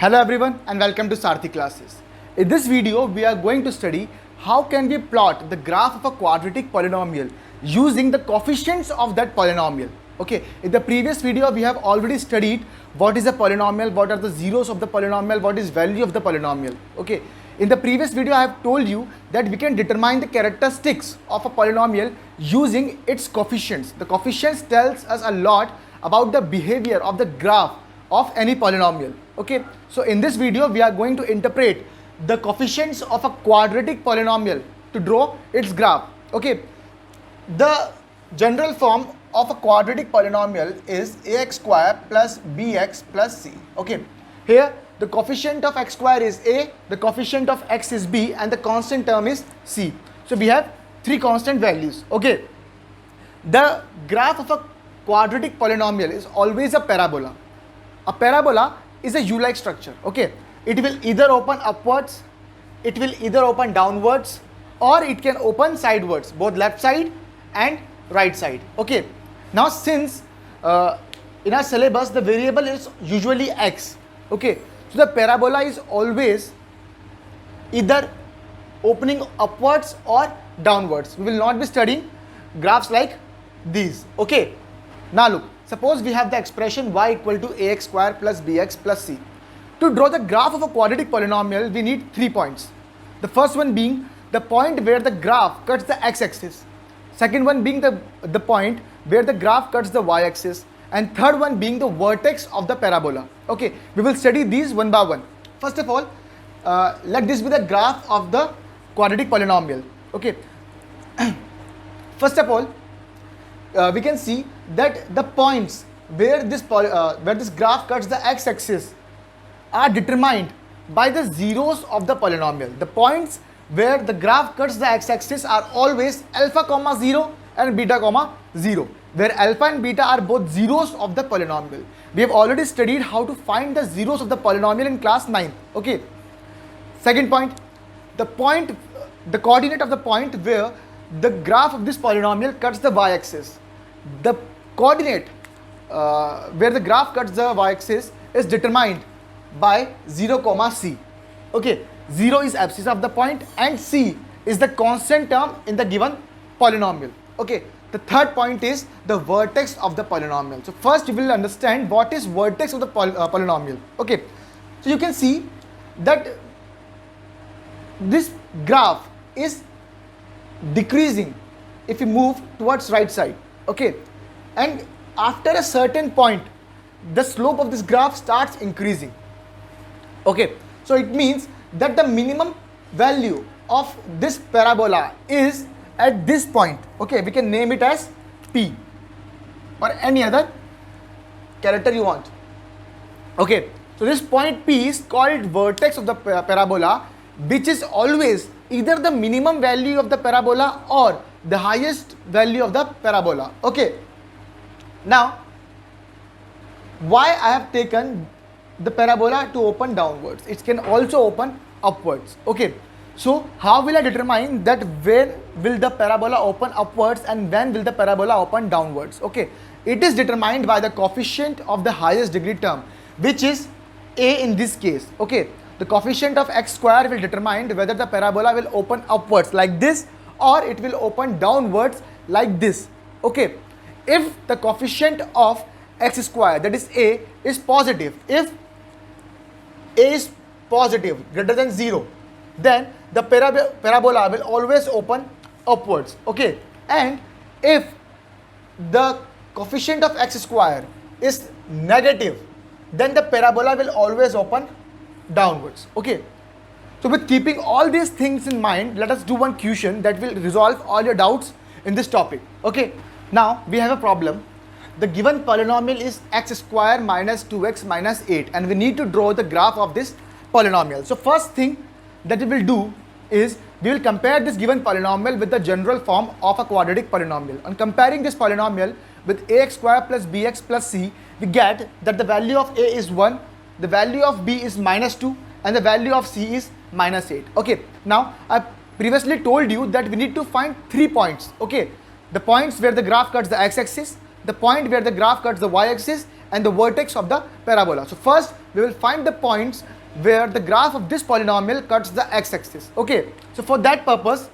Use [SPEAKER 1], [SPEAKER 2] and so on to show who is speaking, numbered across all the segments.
[SPEAKER 1] Hello everyone and welcome to Sarthi classes. In this video we are going to study how can we plot the graph of a quadratic polynomial using the coefficients of that polynomial. Okay, in the previous video we have already studied what is a polynomial, what are the zeros of the polynomial, what is value of the polynomial. Okay, in the previous video I have told you that we can determine the characteristics of a polynomial using its coefficients. The coefficients tells us a lot about the behavior of the graph of any polynomial. Okay, so in this video we are going to interpret the coefficients of a quadratic polynomial to draw its graph. Okay, the general form of a quadratic polynomial is ax square plus bx plus c. Okay, here the coefficient of x square is a, the coefficient of x is b, and the constant term is c. So we have three constant values. Okay, the graph of a quadratic polynomial is always a parabola. A parabola is a U-like structure. Okay, it will either open upwards, it will either open downwards, or it can open sidewards, both left side and right side. Okay, now since in our syllabus the variable is usually x. Okay, so the parabola is always either opening upwards or downwards. We will not be studying graphs like these. Okay, now look, suppose we have the expression y equal to ax square plus bx plus c. To draw the graph of a quadratic polynomial, we need 3 points. The first one being the point where the graph cuts the x-axis. Second one being the point where the graph cuts the y-axis. And third one being the vertex of the parabola. Okay, we will study these one by one. First of all, let this be the graph of the quadratic polynomial. Okay, first of all, we can see that the points where this graph cuts the x-axis are determined by the zeros of the polynomial. The points where the graph cuts the x-axis are always alpha comma 0 and beta comma 0, where alpha and beta are both zeros of the polynomial. We have already studied how to find the zeros of the polynomial in class 9. Okay, second point, the coordinate of the point where the graph of this polynomial cuts the y-axis. The coordinate where the graph cuts the y-axis is determined by 0 comma c. Okay, 0 is abscissa of the point and c is the constant term in the given polynomial. Okay, the third point is the vertex of the polynomial. So first you will understand what is vertex of the polynomial. Okay, so you can see that this graph is decreasing if you move towards right side. Okay, and after a certain point the slope of this graph starts increasing. Okay, so it means that the minimum value of this parabola is at this point. Okay, we can name it as P or any other character you want. Okay, so this point P is called vertex of the parabola, which is always either the minimum value of the parabola or the highest value of the parabola. Okay, now why I have taken the parabola to open downwards? It can also open upwards. Okay, so how will I determine that when will the parabola open upwards and when will the parabola open downwards? Okay, it is determined by the coefficient of the highest degree term, which is a in this case. Okay, the coefficient of x square will determine whether the parabola will open upwards like this or it will open downwards like this. Okay, if the coefficient of x square, that is a, is positive, if a is positive greater than 0, then the parabola will always open upwards. Okay, and if the coefficient of x square is negative, then the parabola will always open downwards. Okay, so with keeping all these things in mind, let us do one question that will resolve all your doubts in this topic. Okay, now we have a problem. The given polynomial is x square minus 2x minus 8 and we need to draw the graph of this polynomial. So first thing that we will do is we will compare this given polynomial with the general form of a quadratic polynomial. On comparing this polynomial with ax square plus bx plus c, we get that the value of a is 1, the value of b is minus 2 and the value of c is minus 8. Okay, now I previously told you that we need to find 3 points. Okay, the points where the graph cuts the x-axis, the point where the graph cuts the y-axis and the vertex of the parabola. So first we will find the points where the graph of this polynomial cuts the x-axis. Okay, so for that purpose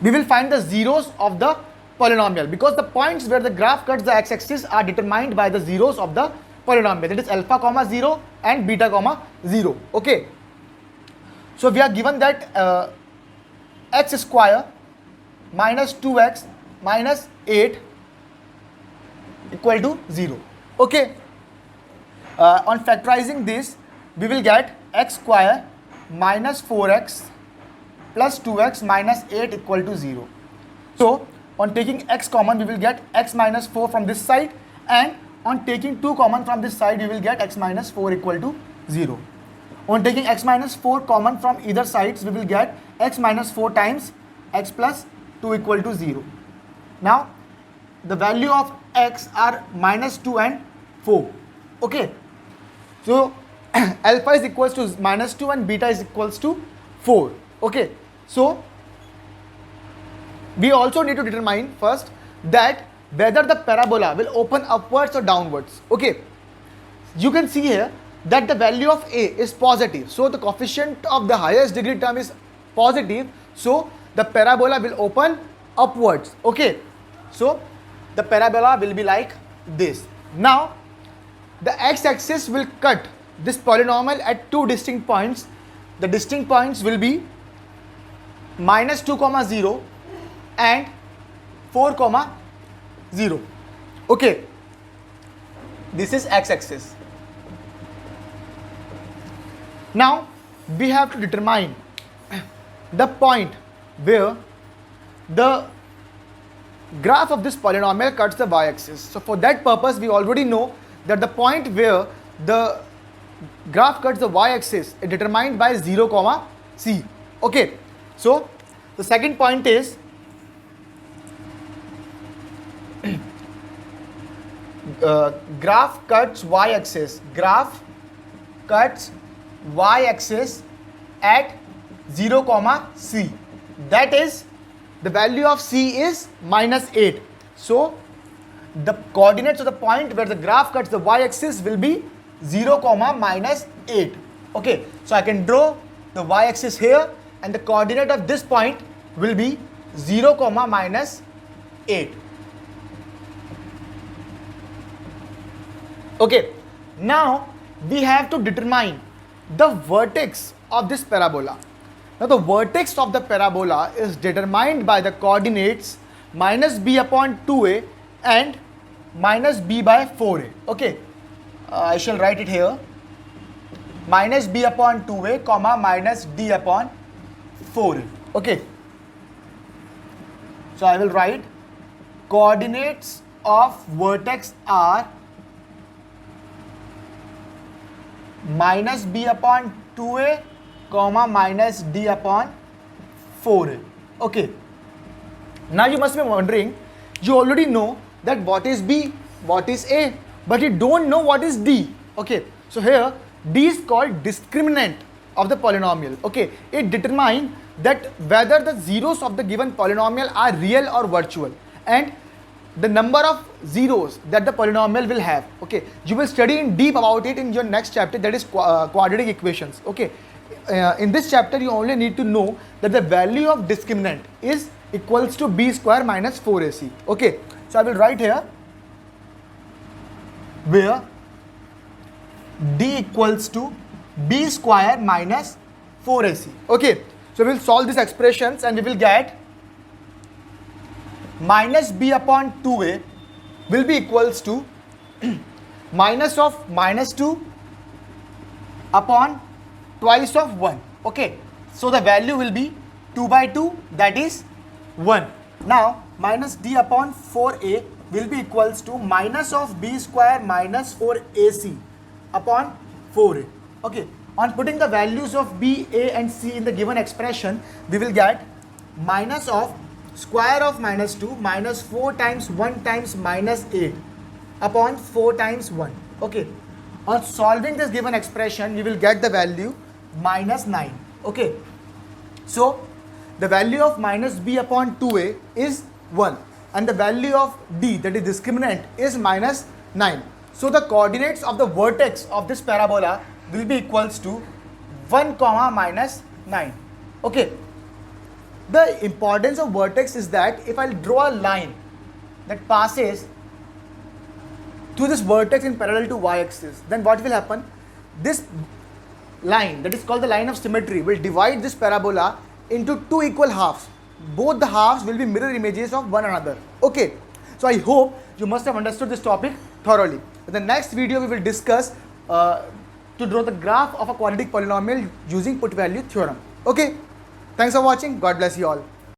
[SPEAKER 1] we will find the zeros of the polynomial, because the points where the graph cuts the x-axis are determined by the zeros of the polynomial, that is alpha comma 0 and beta comma 0. Okay, so we are given that x square minus 2x minus 8 equal to 0. Okay, on factorizing this we will get x square minus 4x plus 2x minus 8 equal to 0. So on taking x common we will get x minus 4 from this side, and on taking 2 common from this side we will get x minus 4 equal to 0. On taking x minus 4 common from either sides we will get x minus 4 times x plus 2 equal to 0. Now the value of x are minus 2 and 4. Okay, so alpha is equals to minus 2 and beta is equals to 4. Okay, so we also need to determine first that whether the parabola will open upwards or downwards. Okay, you can see here that the value of a is positive, so the coefficient of the highest degree term is positive, so the parabola will open upwards. Okay, so the parabola will be like this. Now the x-axis will cut this polynomial at two distinct points. The distinct points will be minus 2 comma 0 and 4 comma 0. Okay, this is x-axis. Now we have to determine the point where the graph of this polynomial cuts the y-axis. So for that purpose we already know that the point where the graph cuts the y-axis is determined by 0 comma c. Okay, so the second point is graph cuts y-axis. Graph cuts y-axis at 0 comma c. That is, the value of c is minus 8. So the coordinates of the point where the graph cuts the y-axis will be 0 comma minus 8. Okay, so I can draw the y-axis here, and the coordinate of this point will be 0 comma minus 8. Okay, now we have to determine the vertex of this parabola. Now the vertex of the parabola is determined by the coordinates minus b upon 2a and minus b by 4a. Okay, I shall write it here, minus b upon 2a comma minus d upon 4a. Okay, so I will write coordinates of vertex are minus b upon 2a comma minus d upon 4a. Okay, now you must be wondering, you already know that what is b, what is a, but you don't know what is d. Okay, so here d is called discriminant of the polynomial. Okay, it determines that whether the zeros of the given polynomial are real or virtual, and the number of zeros that the polynomial will have. Okay, you will study in deep about it in your next chapter, that is quadratic equations. Okay, in this chapter you only need to know that the value of discriminant is equals to b square minus 4ac. Okay, so I will write here where d equals to b square minus 4ac. Okay, so we will solve these expressions and we will get minus b upon 2a will be equals to minus of minus 2 upon twice of 1. Okay, so the value will be 2 by 2, that is 1. Now minus d upon 4a will be equals to minus of b square minus 4ac upon 4a. Okay, on putting the values of b, a and c in the given expression, we will get minus of square of minus 2 minus 4 times 1 times minus 8 upon 4 times 1. Okay, on solving this given expression we will get the value minus 9. Okay, so the value of minus b upon 2a is 1 and the value of d, that is discriminant, is minus 9. So the coordinates of the vertex of this parabola will be equals to 1 comma minus 9. Okay. The importance of vertex is that if I draw a line that passes through this vertex in parallel to y-axis, then what will happen? This line, that is called the line of symmetry, will divide this parabola into two equal halves. Both the halves will be mirror images of one another. Okay. So I hope you must have understood this topic thoroughly. In the next video, we will discuss to draw the graph of a quadratic polynomial using put value theorem. Okay. Thanks for watching. God bless you all.